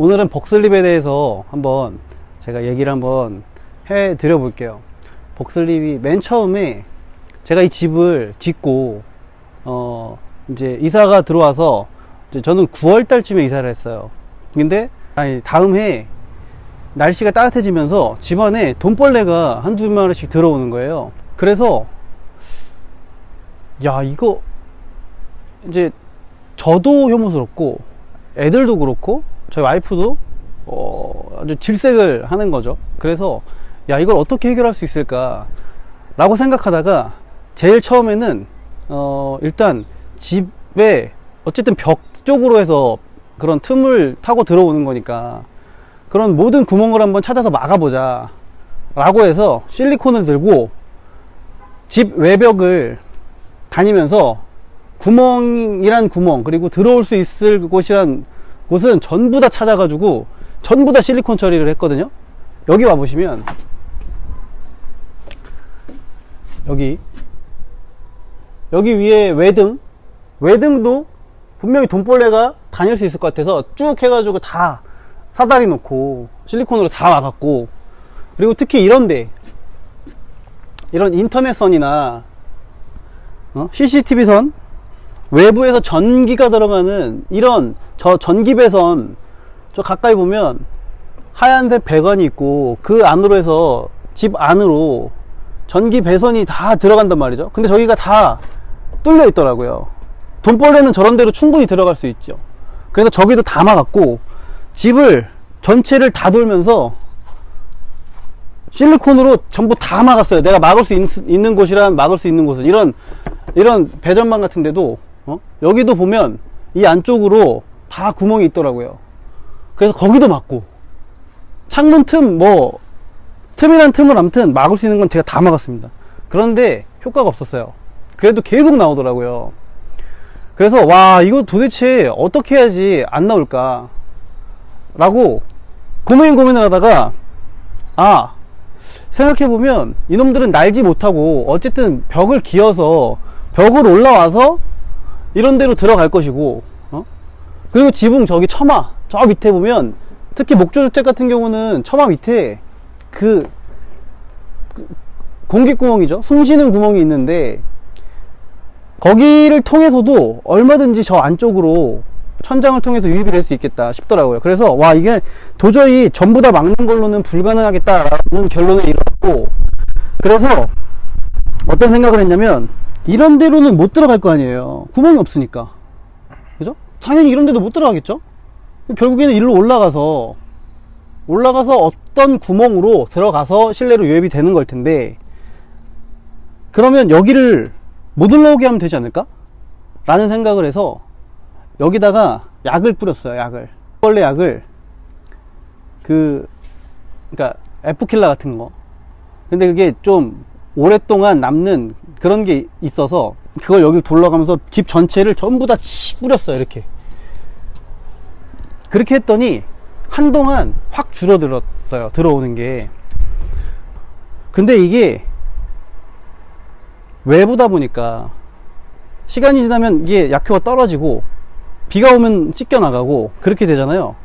오늘은 벅슬립에 대해서 한번 제가 얘기를 한번 해 드려 볼게요. 벅슬립이 맨 처음에 제가 이 집을 짓고 이제 이사가 들어와서 이제 저는 9월 달쯤에 이사를 했어요. 근데 다음 해 날씨가 따뜻해지면서 집안에 돈벌레가 한두 마리씩 들어오는 거예요. 그래서 야, 이거 이제 저도 혐오스럽고 애들도 그렇고 저희 와이프도 아주 질색을 하는 거죠. 그래서 야, 이걸 어떻게 해결할 수 있을까 라고 생각하다가 제일 처음에는 일단 집에 어쨌든 벽 쪽으로 해서 그런 틈을 타고 들어오는 거니까 그런 모든 구멍을 한번 찾아서 막아보자 라고 해서 실리콘을 들고 집 외벽을 다니면서 구멍이란 구멍, 그리고 들어올 수 있을 곳이란 곳은 전부 다 찾아가지고 전부 다 실리콘 처리를 했거든요. 여기 와보시면 여기 위에 외등도 분명히 돈벌레가 다닐 수 있을 것 같아서 쭉 해가지고 다 사다리 놓고 실리콘으로 다 막았고, 그리고 특히 이런데 이런 인터넷선이나 CCTV선 외부에서 전기가 들어가는 이런 저 전기배선, 저 가까이 보면 하얀색 배관이 있고 그 안으로 해서 집 안으로 전기 배선이 다 들어간단 말이죠. 근데 저기가 다 뚫려 있더라고요. 돈벌레는 저런 데로 충분히 들어갈 수 있죠. 그래서 저기도 다 막았고 집을 전체를 다 돌면서 실리콘으로 전부 다 막았어요. 내가 막을 수 있는 곳이란 막을 수 있는 곳은 이런 배전망 같은 데도 여기도 보면 이 안쪽으로 다 구멍이 있더라고요. 그래서 거기도 막고 창문 틈 틈이란 틈을 아무튼 막을 수 있는 건 제가 다 막았습니다. 그런데 효과가 없었어요. 그래도 계속 나오더라고요. 그래서 와, 이거 도대체 어떻게 해야지 안 나올까 라고 고민을 하다가 생각해보면 이놈들은 날지 못하고 어쨌든 벽을 기어서 벽을 올라와서 이런 데로 들어갈 것이고, 그리고 지붕 저기 처마 저 밑에 보면 특히 목조주택 같은 경우는 처마 밑에 그 공기구멍이죠. 숨쉬는 구멍이 있는데 거기를 통해서도 얼마든지 저 안쪽으로 천장을 통해서 유입이 될 수 있겠다 싶더라고요. 그래서 와, 이게 도저히 전부 다 막는 걸로는 불가능하겠다라는 결론을 이뤘고, 그래서 어떤 생각을 했냐면 이런 데로는 못 들어갈 거 아니에요. 구멍이 없으니까. 그죠? 당연히 이런 데도 못 들어가겠죠? 결국에는 일로 올라가서 어떤 구멍으로 들어가서 실내로 유입이 되는 걸 텐데, 그러면 여기를 못 올라오게 하면 되지 않을까? 라는 생각을 해서 여기다가 약을 뿌렸어요. 벌레 약을 그러니까 F킬러 같은 거. 근데 그게 좀 오랫동안 남는 그런 게 있어서 그걸 여기 돌아가면서 집 전체를 전부 다 뿌렸어요. 이렇게. 그렇게 했더니 한동안 확 줄어들었어요. 들어오는 게. 근데 이게 외부다 보니까 시간이 지나면 이게 약효가 떨어지고 비가 오면 씻겨 나가고 그렇게 되잖아요.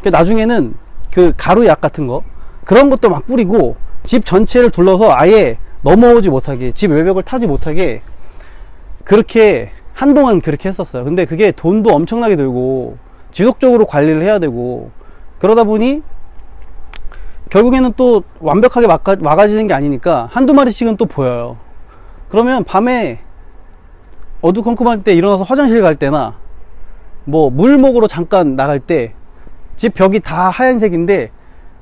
나중에는 그 가루약 같은 거 그런 것도 막 뿌리고 집 전체를 둘러서 아예 넘어오지 못하게, 집 외벽을 타지 못하게 그렇게 한동안 그렇게 했었어요. 근데 그게 돈도 엄청나게 들고 지속적으로 관리를 해야 되고 그러다 보니 결국에는 또 완벽하게 막아지는 게 아니니까 한두 마리씩은 또 보여요. 그러면 밤에 어두컴컴할 때 일어나서 화장실 갈 때나 물 먹으러 잠깐 나갈 때 집 벽이 다 하얀색인데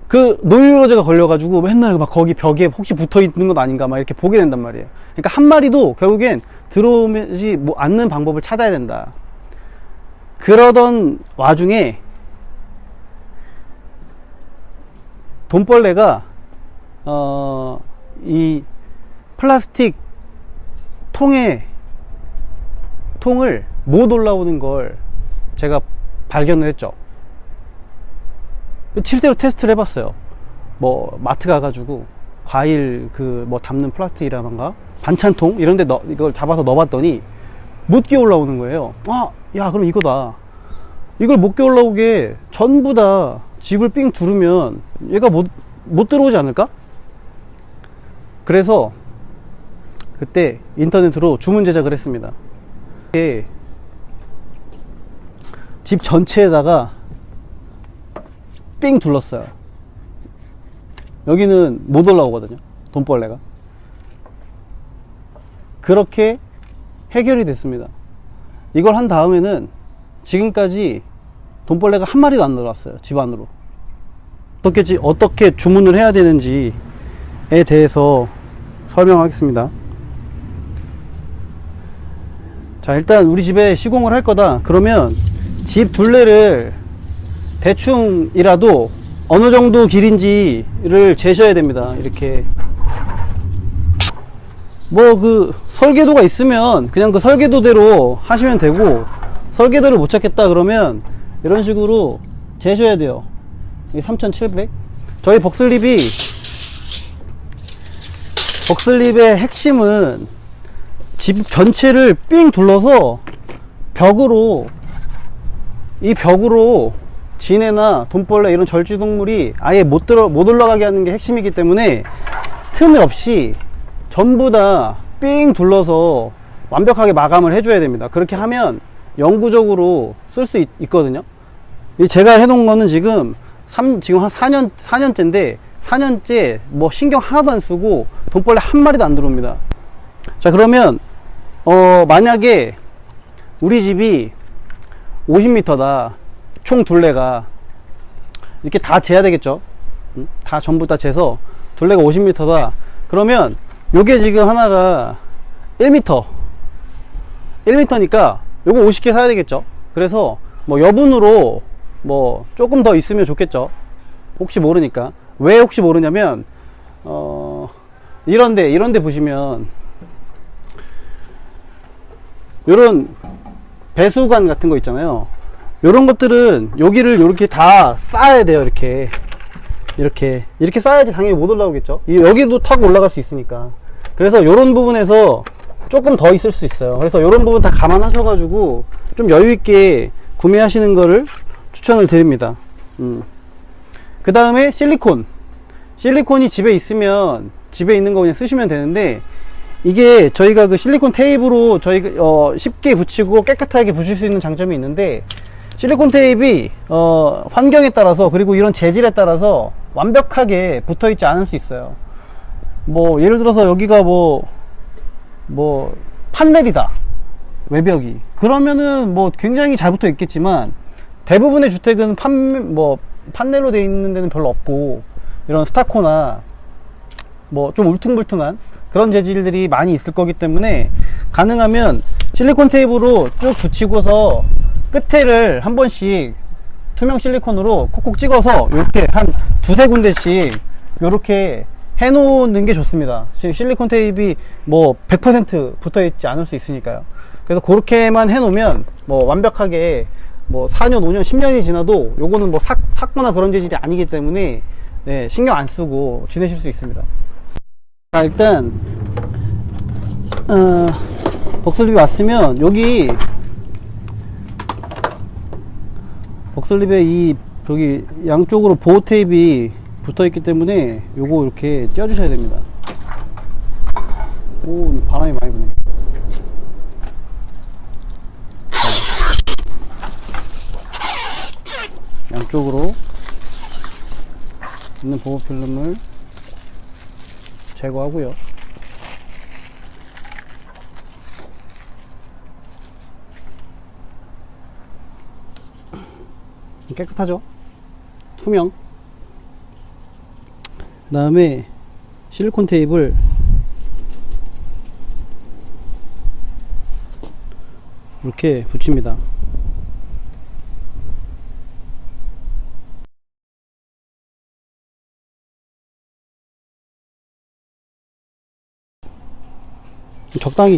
그 노이로제가 걸려가지고 맨날 막 거기 벽에 혹시 붙어 있는 건 아닌가 막 이렇게 보게 된단 말이에요. 그러니까 한 마리도 결국엔 들어오지 않는 방법을 찾아야 된다. 그러던 와중에 돈벌레가 이 플라스틱 통을 못 올라오는 걸 제가 발견을 했죠. 실제로 테스트를 해봤어요. 마트 가가지고 과일 담는 플라스틱이라던가 반찬통 이런데 이걸 잡아서 넣어봤더니 못 끼어 올라오는 거예요. 야, 그럼 이거다. 이걸 못 깨 올라오게 전부 다 집을 삥 두르면 얘가 못 들어오지 않을까? 그래서 그때 인터넷으로 주문 제작을 했습니다. 집 전체에다가 삥 둘렀어요. 여기는 못 올라오거든요, 돈벌레가. 그렇게 해결이 됐습니다. 이걸 한 다음에는 지금까지 돈벌레가 한 마리도 안 들어왔어요, 집 안으로. 어떻게 주문을 해야 되는지에 대해서 설명하겠습니다. 자, 일단 우리 집에 시공을 할 거다 그러면 집 둘레를 대충이라도 어느 정도 길인지를 재셔야 됩니다. 이렇게 뭐 그 설계도가 있으면 그냥 그 설계도대로 하시면 되고, 설계도를 못 찾겠다 그러면 이런 식으로 재셔야 돼요. 3700. 저희 벅슬립의 핵심은 집 전체를 삥 둘러서 이 벽으로 지네나 돈벌레 이런 절지동물이 아예 못 올라가게 하는 게 핵심이기 때문에 틈이 없이 전부 다 삥 둘러서 완벽하게 마감을 해줘야 됩니다. 그렇게 하면 영구적으로 쓸 수 있거든요. 제가 해놓은 거는 지금 한 4년째인데 4년째 뭐 신경 하나도 안 쓰고 돈벌레 한 마리도 안 들어옵니다. 자, 그러면 만약에 우리 집이 50m다 총 둘레가, 이렇게 다 재야 되겠죠. 다 전부 다 재서 둘레가 50m다 그러면 요게 지금 하나가 1m니까 요거 50개 사야 되겠죠. 그래서 뭐 여분으로 뭐 조금 더 있으면 좋겠죠. 혹시 모르니까. 왜 혹시 모르냐면 이런데 보시면 요런 배수관 같은 거 있잖아요. 요런 것들은 여기를 이렇게 다 쌓아야 돼요. 이렇게 쌓아야지 당연히 못 올라오겠죠. 여기도 타고 올라갈 수 있으니까. 그래서 요런 부분에서 조금 더 있을 수 있어요. 그래서 요런 부분 다 감안하셔 가지고 좀 여유있게 구매하시는 거를 추천을 드립니다. 그 다음에 실리콘이 집에 있으면 집에 있는 거 그냥 쓰시면 되는데, 이게 저희가 그 실리콘 테이프로 쉽게 붙이고 깨끗하게 붙일 수 있는 장점이 있는데, 실리콘 테이프이 환경에 따라서, 그리고 이런 재질에 따라서 완벽하게 붙어 있지 않을 수 있어요. 뭐 예를 들어서 여기가 뭐 판넬이다, 외벽이, 그러면은 뭐 굉장히 잘 붙어 있겠지만 대부분의 주택은 판넬로 되어 있는 데는 별로 없고, 이런 스타코나 뭐 좀 울퉁불퉁한 그런 재질들이 많이 있을 거기 때문에 가능하면 실리콘 테이프로 쭉 붙이고서 끝에를 한 번씩 투명 실리콘으로 콕콕 찍어서 이렇게 한 두세 군데씩 이렇게 해 놓는 게 좋습니다. 실리콘 테이프이 뭐 100% 붙어 있지 않을 수 있으니까요. 그래서 그렇게만 해 놓으면 뭐 완벽하게 뭐 4년 5년 10년이 지나도 요거는 뭐 삭거나 그런 재질이 아니기 때문에 네, 신경 안 쓰고 지내실 수 있습니다. 자, 일단 벅슬립이 왔으면 여기 벅슬립에 저기 양쪽으로 보호 테이프이 붙어 있기 때문에 요거 이렇게 떼어 주셔야 됩니다. 오, 바람이 많이 부네. 양쪽으로 있는 보호 필름을 제거하고요. 깨끗하죠? 투명. 그 다음에 실리콘 테이프를 이렇게 붙입니다.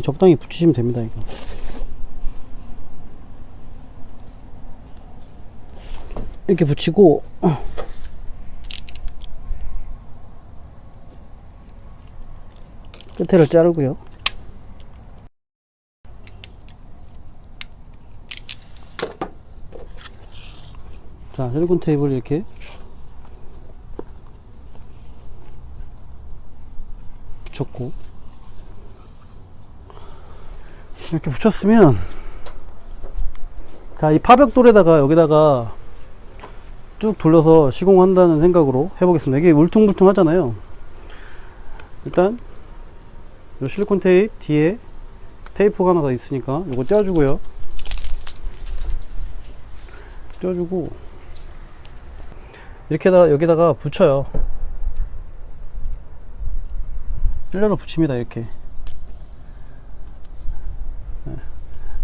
적당히 붙이시면 됩니다. 이거 이렇게 붙이고 끝에를 자르고요. 자, 실리콘 테이블 이렇게 붙였고, 이렇게 붙였으면, 자, 이 파벽돌에다가 여기다가 쭉 돌려서 시공한다는 생각으로 해보겠습니다. 이게 울퉁불퉁 하잖아요. 일단 요 실리콘 테이프 뒤에 테이프가 하나 더 있으니까 이거 떼어주고요. 떼어주고 이렇게 여기다가 붙여요. 필러로 붙입니다. 이렇게.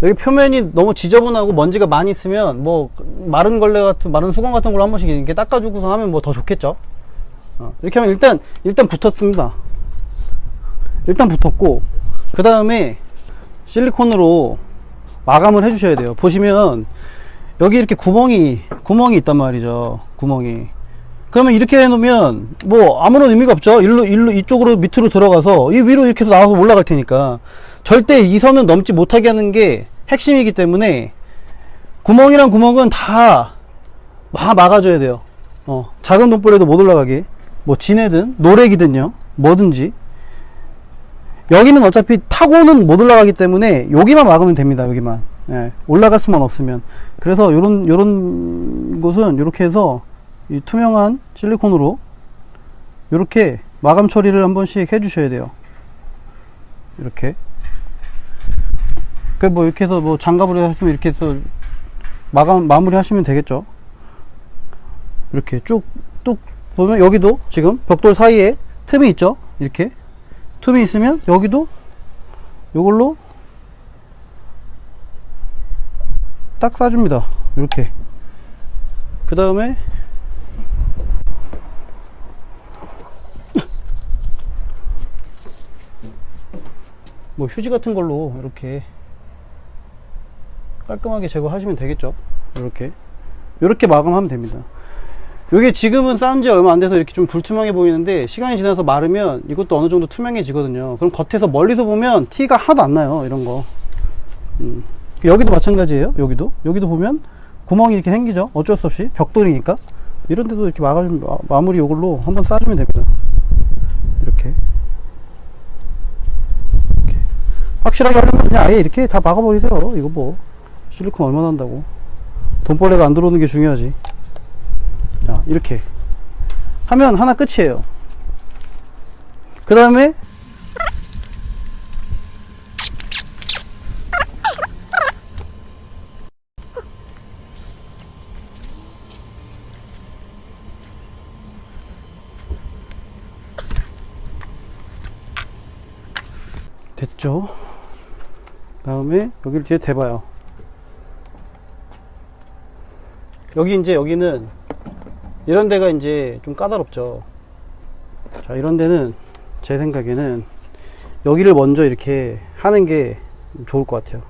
여기 표면이 너무 지저분하고 먼지가 많이 있으면 뭐 마른 걸레 같은, 마른 수건 같은 걸로 한 번씩 이렇게 닦아주고서 하면 뭐 더 좋겠죠. 이렇게 하면 일단 붙었습니다. 일단 붙었고, 그 다음에 실리콘으로 마감을 해 주셔야 돼요. 보시면 여기 이렇게 구멍이 있단 말이죠. 구멍이. 그러면 이렇게 해 놓으면 뭐 아무런 의미가 없죠. 이쪽으로 밑으로 들어가서 이 위로 이렇게 해서 나와서 올라갈 테니까 절대 이 선은 넘지 못하게 하는 게 핵심이기 때문에 구멍이란 구멍은 다 막아줘야 돼요. 작은 돈볼에도 못 올라가게, 뭐 진해든 노래기든요, 뭐든지. 여기는 어차피 타고는 못 올라가기 때문에 여기만 막으면 됩니다. 여기만. 예, 올라갈 수만 없으면. 그래서 요런 곳은 이렇게 해서 이 투명한 실리콘으로 이렇게 마감 처리를 한 번씩 해 주셔야 돼요. 이렇게. 뭐 이렇게 해서 뭐 장갑으로 했으면 이렇게 해서 마무리 하시면 되겠죠. 이렇게 쭉 보면 여기도 지금 벽돌 사이에 틈이 있죠. 이렇게 틈이 있으면 여기도 요걸로 딱 싸줍니다. 이렇게. 그 다음에 뭐 휴지 같은 걸로 이렇게 깔끔하게 제거하시면 되겠죠. 이렇게 마감하면 됩니다. 이게 지금은 쌓은 지 얼마 안 돼서 이렇게 좀 불투명해 보이는데 시간이 지나서 마르면 이것도 어느 정도 투명해지거든요. 그럼 겉에서 멀리서 보면 티가 하나도 안 나요. 이런 거. 여기도 마찬가지예요. 여기도 보면 구멍이 이렇게 생기죠. 어쩔 수 없이 벽돌이니까. 이런 데도 이렇게 마무리 이걸로 한번 싸주면 됩니다. 이렇게 확실하게 하려면 그냥 아예 이렇게 다 막아버리세요. 이거 뭐 실리콘 얼마나 한다고. 돈벌레가 안 들어오는 게 중요하지. 자, 이렇게 하면 하나 끝이에요. 그 다음에 됐죠. 다음에 여기를 뒤에 대봐요. 여기는 이런 데가 이제 좀 까다롭죠. 자, 이런 데는 제 생각에는 여기를 먼저 이렇게 하는 게 좋을 것 같아요.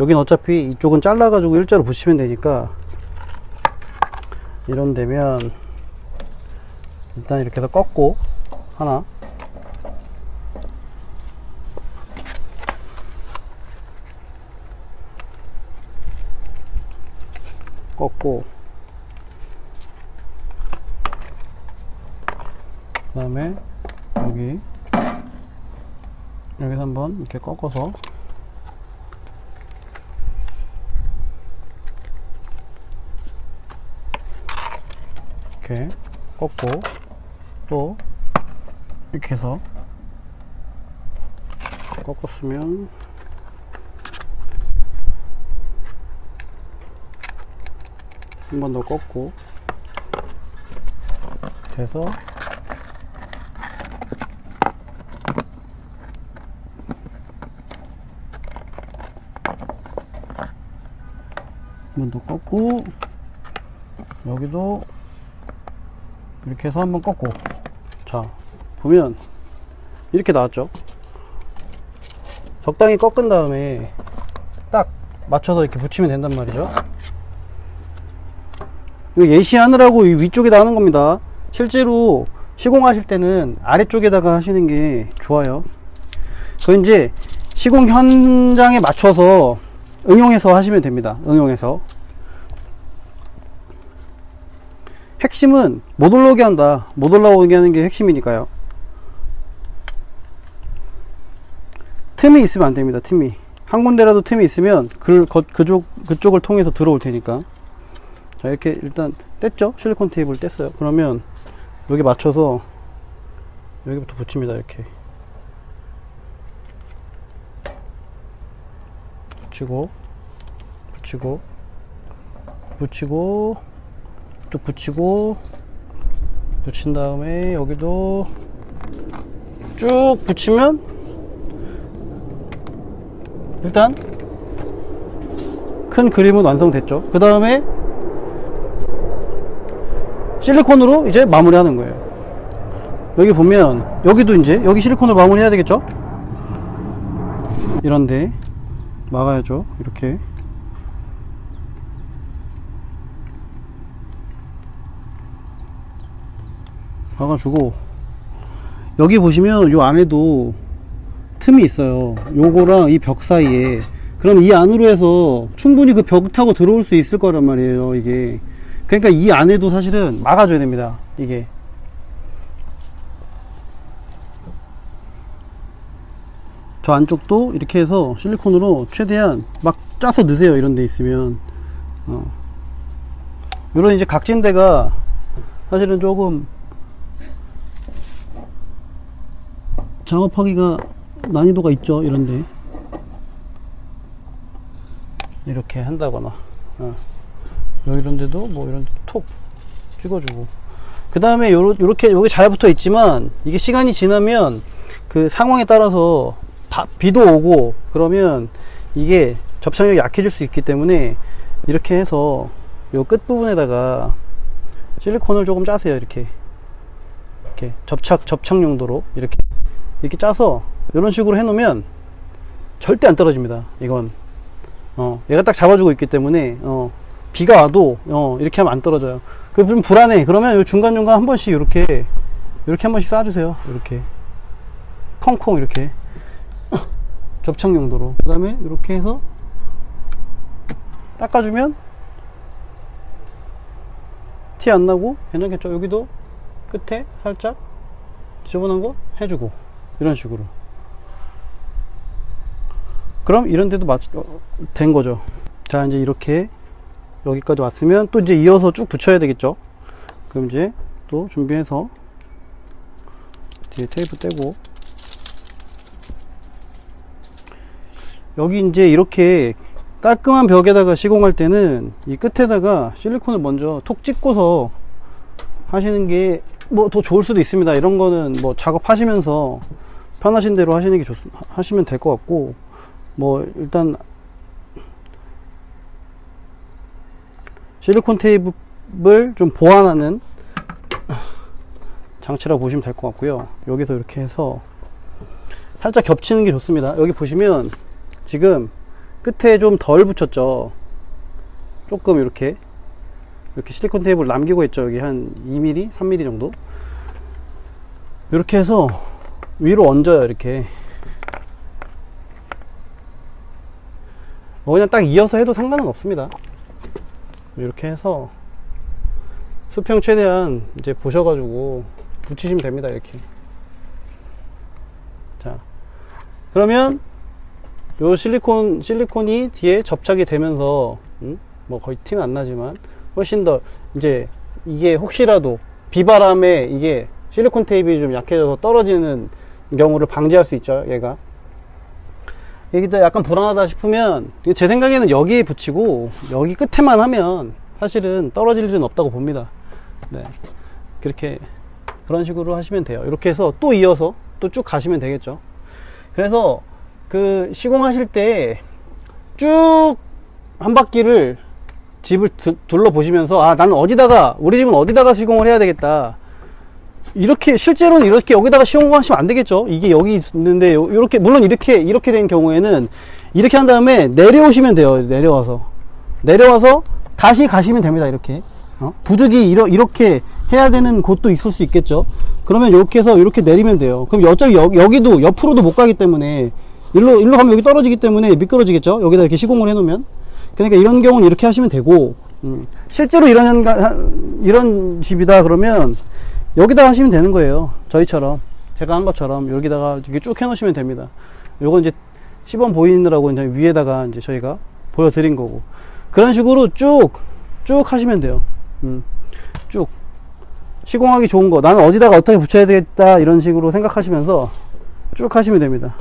여긴 어차피 이쪽은 잘라 가지고 일자로 붙이면 되니까 이런 데면 일단 이렇게 해서 꺾고 하나 꺾고, 그 다음에 여기서 한번 이렇게 꺾어서 이렇게 꺾고, 또 이렇게 해서 꺾었으면 한 번 더 꺾고 돼서 한 번 더 꺾고 여기도 이렇게 해서 한번 꺾고. 자, 보면 이렇게 나왔죠. 적당히 꺾은 다음에 딱 맞춰서 이렇게 붙이면 된단 말이죠. 이거 예시하느라고 이 위쪽에다 하는 겁니다. 실제로 시공하실 때는 아래쪽에다가 하시는 게 좋아요. 그 이제 시공 현장에 맞춰서 응용해서 하시면 됩니다. 응용해서. 핵심은 못 올라오게 한다. 못 올라오게 하는 게 핵심이니까요. 틈이 있으면 안 됩니다. 틈이 한 군데라도 틈이 있으면 그쪽을 통해서 들어올 테니까. 자, 이렇게 일단 뗐죠. 실리콘 테이프를 뗐어요. 그러면 여기 맞춰서 여기부터 붙입니다. 이렇게 붙이고 붙이고 붙이고 쭉 붙이고 붙인 다음에 여기도 쭉 붙이면 일단 큰 그림은 완성됐죠. 그 다음에 실리콘으로 이제 마무리 하는 거예요. 여기 보면 여기도 이제 여기 실리콘으로 마무리 해야 되겠죠. 이런데 막아야죠. 이렇게 막아주고, 여기 보시면 요 안에도 틈이 있어요. 요거랑 이 벽 사이에. 그럼 이 안으로 해서 충분히 그 벽 타고 들어올 수 있을 거란 말이에요. 이게 그러니까 이 안에도 사실은 막아줘야 됩니다. 이게 저 안쪽도 이렇게 해서 실리콘으로 최대한 막 짜서 넣으세요. 이런 데 있으면 요런 이제 각진 데가 사실은 조금 작업하기가 난이도가 있죠. 이런데 이렇게 한다거나 이런 데도 뭐 이런 데도 톡 찍어주고, 그 다음에 요렇게 여기 잘 붙어 있지만 이게 시간이 지나면 그 상황에 따라서 비도 오고 그러면 이게 접착력이 약해질 수 있기 때문에 이렇게 해서 요 끝부분에다가 실리콘을 조금 짜세요. 이렇게 접착 용도로 이렇게 짜서 이런 식으로 해 놓으면 절대 안 떨어집니다. 이건 얘가 딱 잡아주고 있기 때문에 비가 와도 이렇게 하면 안 떨어져요. 그 좀 불안해. 그러면 요 중간중간 한 번씩 이렇게 한 번씩 쏴주세요. 이렇게 콩콩 이렇게 접착 용도로. 그 다음에 이렇게 해서 닦아주면 티 안 나고 괜찮겠죠. 여기도 끝에 살짝 지저분한 거 해주고 이런 식으로. 그럼 이런 데도 된 거죠. 자, 이제 이렇게 여기까지 왔으면 또 이제 이어서 쭉 붙여야 되겠죠. 그럼 이제 또 준비해서 뒤에 테이프 떼고, 여기 이제 이렇게 깔끔한 벽에다가 시공할 때는 이 끝에다가 실리콘을 먼저 톡 찍고서 하시는 게 뭐 더 좋을 수도 있습니다. 이런 거는 뭐 작업하시면서 편하신 대로 하시는 게 하시면 될 것 같고, 뭐 일단 실리콘 테이프를 좀 보완하는 장치라고 보시면 될 것 같고요. 여기서 이렇게 해서 살짝 겹치는 게 좋습니다. 여기 보시면 지금 끝에 좀 덜 붙였죠. 조금 이렇게 실리콘 테이프를 남기고 있죠. 여기 한 2mm, 3mm 정도. 이렇게 해서 위로 얹어요. 이렇게 그냥 딱 이어서 해도 상관은 없습니다. 이렇게 해서 수평 최대한 이제 보셔가지고 붙이시면 됩니다. 이렇게. 자, 그러면 요 실리콘이 뒤에 접착이 되면서 뭐 거의 티는 안 나지만 훨씬 더 이제 이게 혹시라도 비바람에 이게 실리콘 테이프가 좀 약해져서 떨어지는 경우를 방지할 수 있죠. 얘가 이게 또 약간 불안하다 싶으면 제 생각에는 여기에 붙이고 여기 끝에만 하면 사실은 떨어질 일은 없다고 봅니다. 네, 그런 식으로 하시면 돼요. 이렇게 해서 또 이어서 또 쭉 가시면 되겠죠. 그래서 그 시공하실 때 쭉 한 바퀴를 집을 둘러보시면서, 아, 나는 우리 집은 어디다가 시공을 해야 되겠다. 이렇게, 실제로는 이렇게 여기다가 시공하시면 안 되겠죠. 이게 여기 있는데, 요렇게, 물론 이렇게 된 경우에는 이렇게 한 다음에 내려오시면 돼요. 내려와서 다시 가시면 됩니다. 이렇게. 부득이 이렇게 해야 되는 곳도 있을 수 있겠죠. 그러면 이렇게 해서 이렇게 내리면 돼요. 그럼 어차피 여기도 옆으로도 못 가기 때문에 일로 가면 여기 떨어지기 때문에 미끄러지겠죠. 여기다 이렇게 시공을 해 놓으면. 그러니까 이런 경우는 이렇게 하시면 되고, 실제로 이런 집이다 그러면 여기다 하시면 되는 거예요. 저희처럼 제가 한 것처럼 여기다가 이렇게 쭉 해놓으시면 됩니다. 요건 이제 시범 보이느라고 이제 위에다가 이제 저희가 보여드린 거고, 그런 식으로 쭉 하시면 돼요. 쭉 시공하기 좋은 거, 나는 어디다가 어떻게 붙여야 되겠다 이런 식으로 생각하시면서 쭉 하시면 됩니다.